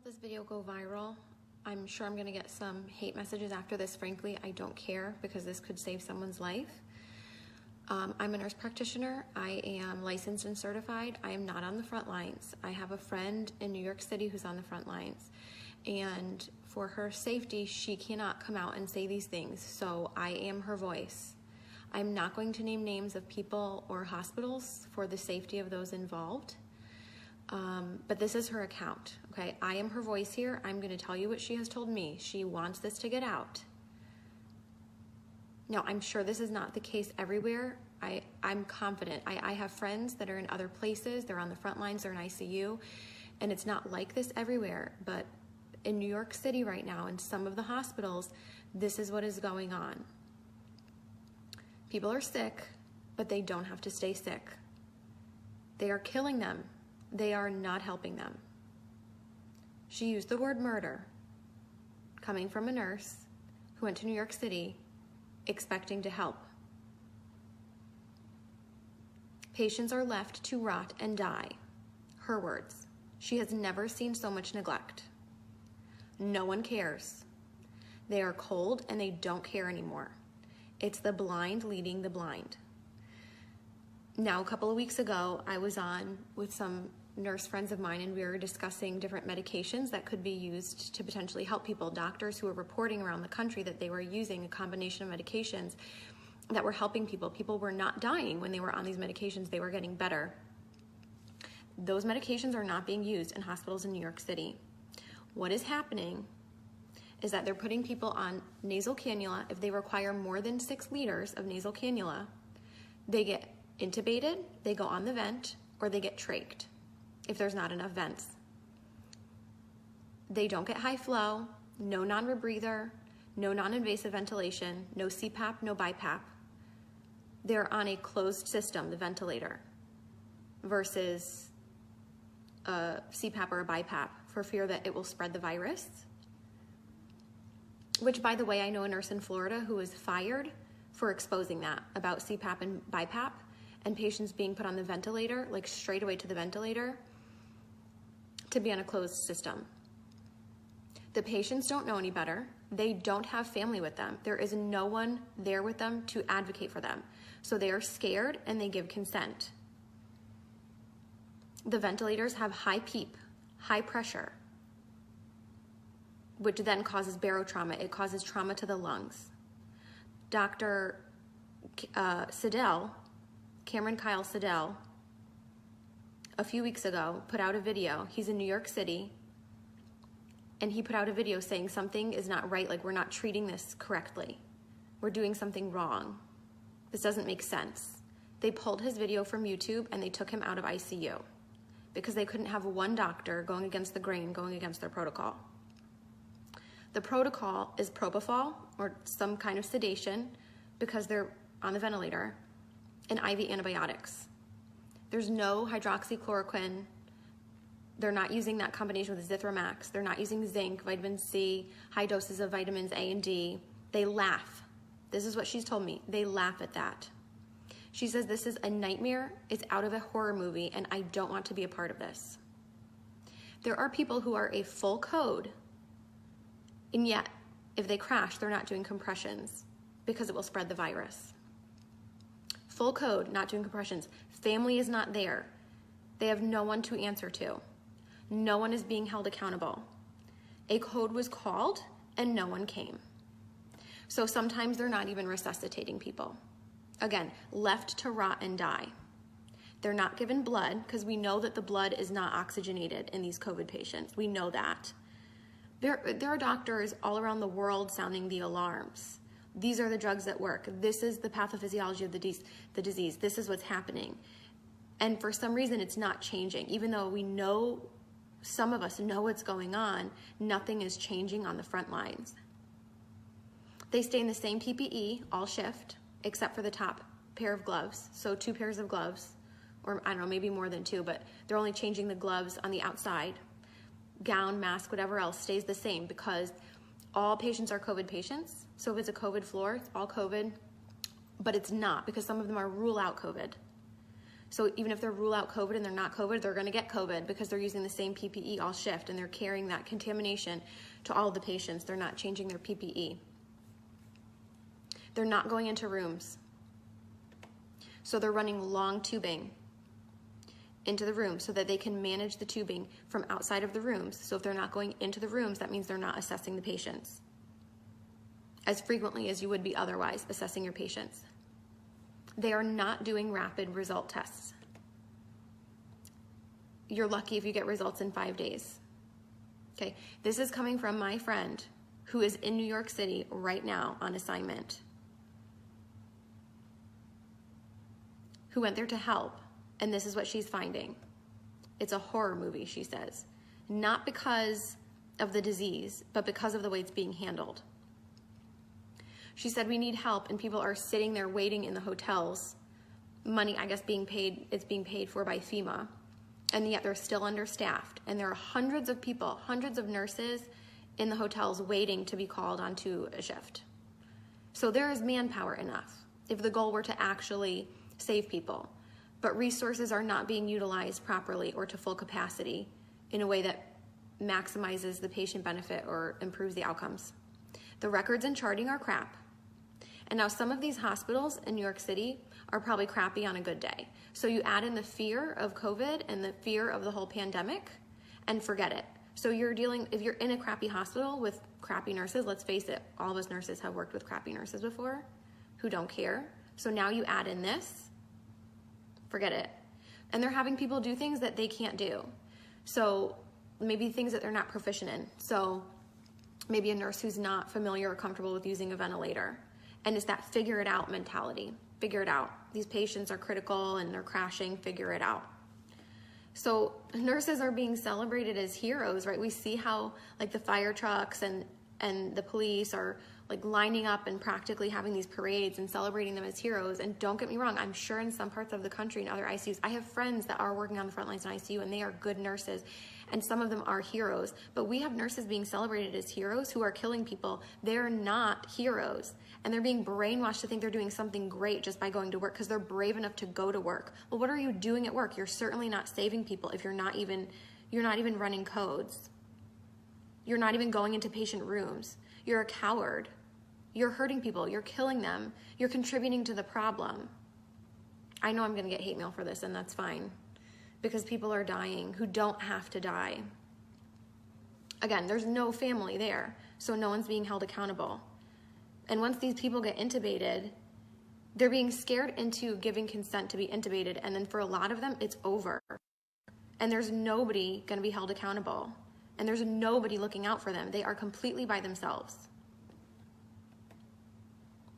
help this video go viral. I'm sure I'm gonna get some hate messages after this. Frankly, I don't care because this could save someone's life. I'm a nurse practitioner. I am licensed and certified. I am not on the front lines. I have a friend in New York City who's on the front lines. And for her safety, she cannot come out and say these things. So I am her voice. I'm not going to name names of people or hospitals for the safety of those involved. But this is her account, okay? I am her voice here. I'm gonna tell you what she has told me. She wants this to get out. Now, I'm sure this is not the case everywhere. I'm confident. I have friends that are in other places. They're on the front lines, they're in ICU, and it's not like this everywhere. But in New York City right now, in some of the hospitals, this is what is going on. People are sick, but they don't have to stay sick. They are killing them. They are not helping them. She used the word murder, coming from a nurse who went to New York City expecting to help. Patients are left to rot and die. Her words. She has never seen so much neglect. No one cares. They are cold and they don't care anymore. It's the blind leading the blind. Now, a couple of weeks ago, I was on with some nurse friends of mine and we were discussing different medications that could be used to potentially help people. Doctors who were reporting around the country that they were using a combination of medications that were helping people. People were not dying when they were on these medications. They were getting better. Those medications are not being used in hospitals in New York City. What is happening is that they're putting people on nasal cannula. If they require more than 6 liters of nasal cannula, they get intubated, they go on the vent, or they get trached if there's not enough vents. They don't get high flow, no non-rebreather, no non-invasive ventilation, no CPAP, no BiPAP. They're on a closed system, the ventilator, versus a CPAP or a BiPAP for fear that it will spread the virus. Which, by the way, I know a nurse in Florida who was fired for exposing that about CPAP and BiPAP and patients being put on the ventilator, like straight away to the ventilator, to be on a closed system. The patients don't know any better. They don't have family with them. There is no one there with them to advocate for them. So they are scared and they give consent. The ventilators have high PEEP, high pressure, which then causes barotrauma. It causes trauma to the lungs. Dr. Siddell, Cameron Kyle Siddell, a few weeks ago, put out a video. He's in New York City, and he put out a video saying something is not right, like we're not treating this correctly. We're doing something wrong. This doesn't make sense. They pulled his video from YouTube and they took him out of ICU because they couldn't have one doctor going against the grain, going against their protocol. The protocol is propofol or some kind of sedation because they're on the ventilator, and IV antibiotics. There's no hydroxychloroquine. They're not using that combination with Zithromax. They're not using zinc, vitamin C, high doses of vitamins A and D. They laugh. This is what she's told me. They laugh at that. She says this is a nightmare. It's out of a horror movie, and I don't want to be a part of this. There are people who are a full code, and yet if they crash, they're not doing compressions because it will spread the virus. Full code, not doing compressions. Family is not there. They have no one to answer to. No one is being held accountable. A code was called and no one came. So sometimes they're not even resuscitating people. Again, left to rot and die. They're not given blood because we know that the blood is not oxygenated in these COVID patients. We know that. There are doctors all around the world sounding the alarms. These are the drugs that work. This is the pathophysiology of the disease. This is what's happening. And for some reason, it's not changing. Even though we know, some of us know what's going on, nothing is changing on the front lines. They stay in the same PPE all shift, except for the top pair of gloves. So 2 pairs of gloves, or I don't know, maybe more than 2, but they're only changing the gloves on the outside. Gown, mask, whatever else stays the same because all patients are COVID patients. So if it's a COVID floor, it's all COVID, but it's not because some of them are rule out COVID. So even if they rule out COVID and they're not COVID, they're going to get COVID because they're using the same PPE all shift and they're carrying that contamination to all of the patients. They're not changing their PPE. They're not going into rooms. So they're running long tubing into the room so that they can manage the tubing from outside of the rooms. So if they're not going into the rooms, that means they're not assessing the patients as frequently as you would be otherwise assessing your patients. They are not doing rapid result tests. You're lucky if you get results in 5 days. Okay, this is coming from my friend who is in New York City right now on assignment, who went there to help, and this is what she's finding. It's a horror movie, she says. Not because of the disease, but because of the way it's being handled. She said, we need help, and people are sitting there waiting in the hotels. Money, I guess, it's being paid for by FEMA, and yet they're still understaffed. And there are hundreds of people, hundreds of nurses in the hotels waiting to be called onto a shift. So there is manpower enough if the goal were to actually save people. But resources are not being utilized properly or to full capacity in a way that maximizes the patient benefit or improves the outcomes. The records and charting are crap. And now some of these hospitals in New York City are probably crappy on a good day. So you add in the fear of COVID and the fear of the whole pandemic and forget it. So if you're in a crappy hospital with crappy nurses, let's face it, all of us nurses have worked with crappy nurses before who don't care. So now you add in this, forget it. And they're having people do things that they can't do. So maybe things that they're not proficient in. So maybe a nurse who's not familiar or comfortable with using a ventilator. And it's that figure it out mentality. Figure it out. These patients are critical and they're crashing, figure it out. So nurses are being celebrated as heroes, right? We see how like the fire trucks and the police are like lining up and practically having these parades and celebrating them as heroes. And don't get me wrong, I'm sure in some parts of the country and other ICUs, I have friends that are working on the front lines in ICU and they are good nurses. And some of them are heroes, but we have nurses being celebrated as heroes who are killing people. They're not heroes. And they're being brainwashed to think they're doing something great just by going to work because they're brave enough to go to work. Well, what are you doing at work? You're certainly not saving people if you're not even running codes. You're not even going into patient rooms. You're a coward. You're hurting people. You're killing them. You're contributing to the problem. I know I'm going to get hate mail for this, and that's fine, because people are dying who don't have to die. Again, there's no family there, so no one's being held accountable. And once these people get intubated, they're being scared into giving consent to be intubated, and then for a lot of them, it's over. And there's nobody going to be held accountable. And there's nobody looking out for them. They are completely by themselves.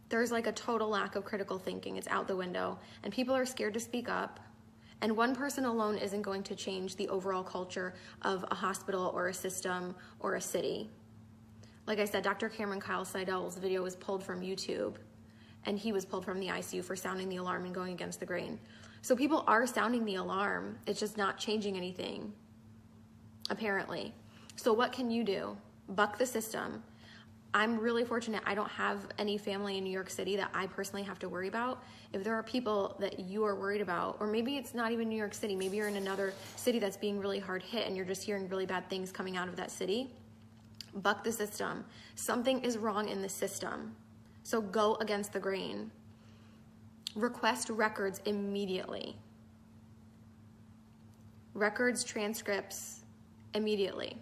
There's like a total lack of critical thinking. It's out the window. And people are scared to speak up. And one person alone isn't going to change the overall culture of a hospital or a system or a city. Like I said, Dr. Cameron Kyle Seidel's video was pulled from YouTube. And he was pulled from the ICU for sounding the alarm and going against the grain. So people are sounding the alarm. It's just not changing anything, apparently. So what can you do? Buck the system. I'm really fortunate I don't have any family in New York City that I personally have to worry about. If there are people that you are worried about, or maybe it's not even New York City, maybe you're in another city that's being really hard hit and you're just hearing really bad things coming out of that city, buck the system. Something is wrong in the system. So go against the grain. Request records immediately. Records, transcripts, immediately.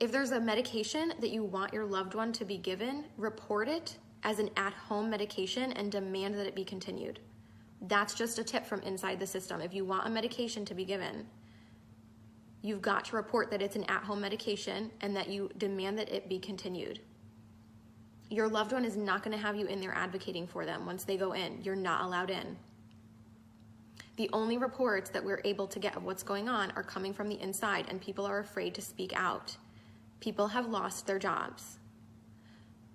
If there's a medication that you want your loved one to be given, report it as an at-home medication and demand that it be continued. That's just a tip from inside the system. If you want a medication to be given, you've got to report that it's an at-home medication and that you demand that it be continued. Your loved one is not going to have you in there advocating for them once they go in. You're not allowed in. The only reports that we're able to get of what's going on are coming from the inside, and people are afraid to speak out. People have lost their jobs.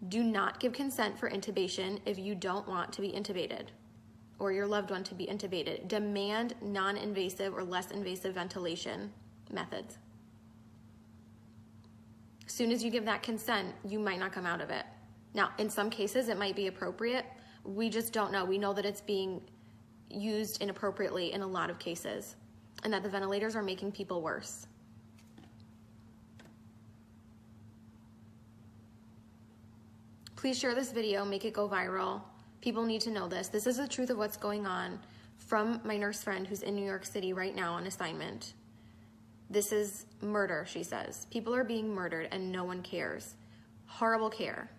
Do not give consent for intubation if you don't want to be intubated or your loved one to be intubated. Demand non-invasive or less invasive ventilation methods. As soon as you give that consent, you might not come out of it. Now, in some cases, it might be appropriate. We just don't know. We know that it's being used inappropriately in a lot of cases, and that the ventilators are making people worse. Please share this video, make it go viral. People need to know this. This is the truth of what's going on from my nurse friend who's in New York City right now on assignment. This is murder, she says. People are being murdered and no one cares. Horrible care.